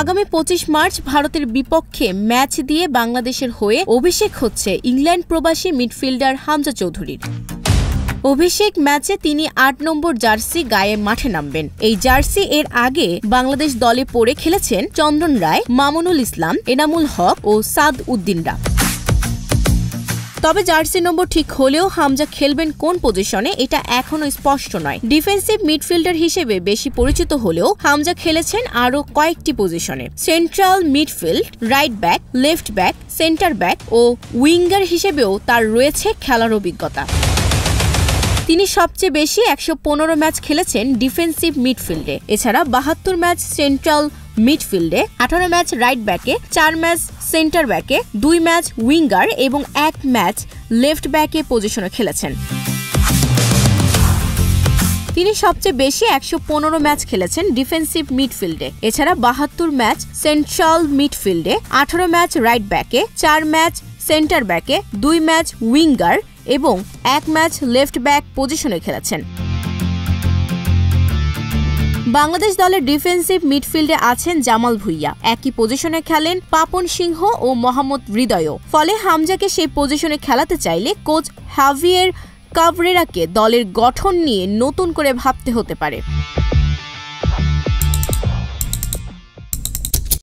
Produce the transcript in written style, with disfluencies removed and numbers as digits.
আগামী 25 মার্চ ভারতের বিপক্ষে ম্যাচ দিয়ে বাংলাদেশের হয়ে অভিষেক হচ্ছে ইংল্যান্ড প্রবাসী মিডফিল্ডার হামজা চৌধুরীর। অভিষেক ম্যাচে তিনি ৮ নম্বর জার্সি গায়ে মাঠে নামবেন। এই জার্সি এর আগে বাংলাদেশ দলে পরে খেলেছেন চন্দন রায়, মামুনুল ইসলাম, এনামুল হক ও সাদ উদ্দিনরা। তবে জার্সি নম্বর ঠিক হলেও হামজা খেলবেন কোন পজিশনে এটা এখনো স্পষ্ট নয়। ডিফেন্সিভ মিডফিল্ডার হিসেবে বেশি পরিচিত হলেও হামজা খেলেছেন আরও কয়েকটি পজিশনে। Central midfield, right back, left back, centre back ও উইঙ্গার হিসেবেও তার রয়েছে খেলার অভিজ্ঞতা। তিনি সবচেয়ে বেশি 115 ম্যাচ খেলেছেন ডিফেন্সিভ মিডফিল্ডে। এছাড়া 72 ম্যাচ সেন্ট্রাল মিডফিল্ডে, 18 ম্যাচ রাইট ব্যাকে, 4 ম্যাচ সেন্টার ব্যাকে, 2 ম্যাচ উইঙ্গার এবং 1 ম্যাচ লেফট ব্যাকে পজিশনে খেলেছেন। তিনি সবচেয়ে বেশি 115 ম্যাচ খেলেছেন ডিফেন্সিভ মিডফিল্ডে। এছাড়া 72 ম্যাচ সেন্ট্রাল মিডফিল্ডে, 18 ম্যাচ রাইট ব্যাকে, 4 ম্যাচ সেন্টার ব্যাকে, 2 ম্যাচ উইঙ্গার এবং 1 ম্যাচ লেফট ব্যাক পজিশনে খেলেছেন। বাংলাদেশ দলের ডিফেন্সিভ মিডফিল্ডে আছেন জামাল ভুঁইয়া, একই পজিশনে খেলেন পাপন সিংহ ও মোহাম্মদ হৃদয়ও। ফলে হামজাকে সেই পজিশনে খেলাতে চাইলে কোচ হাভিয়ের কাবরেরাকে দলের গঠন নিয়ে নতুন করে ভাবতে হতে পারে।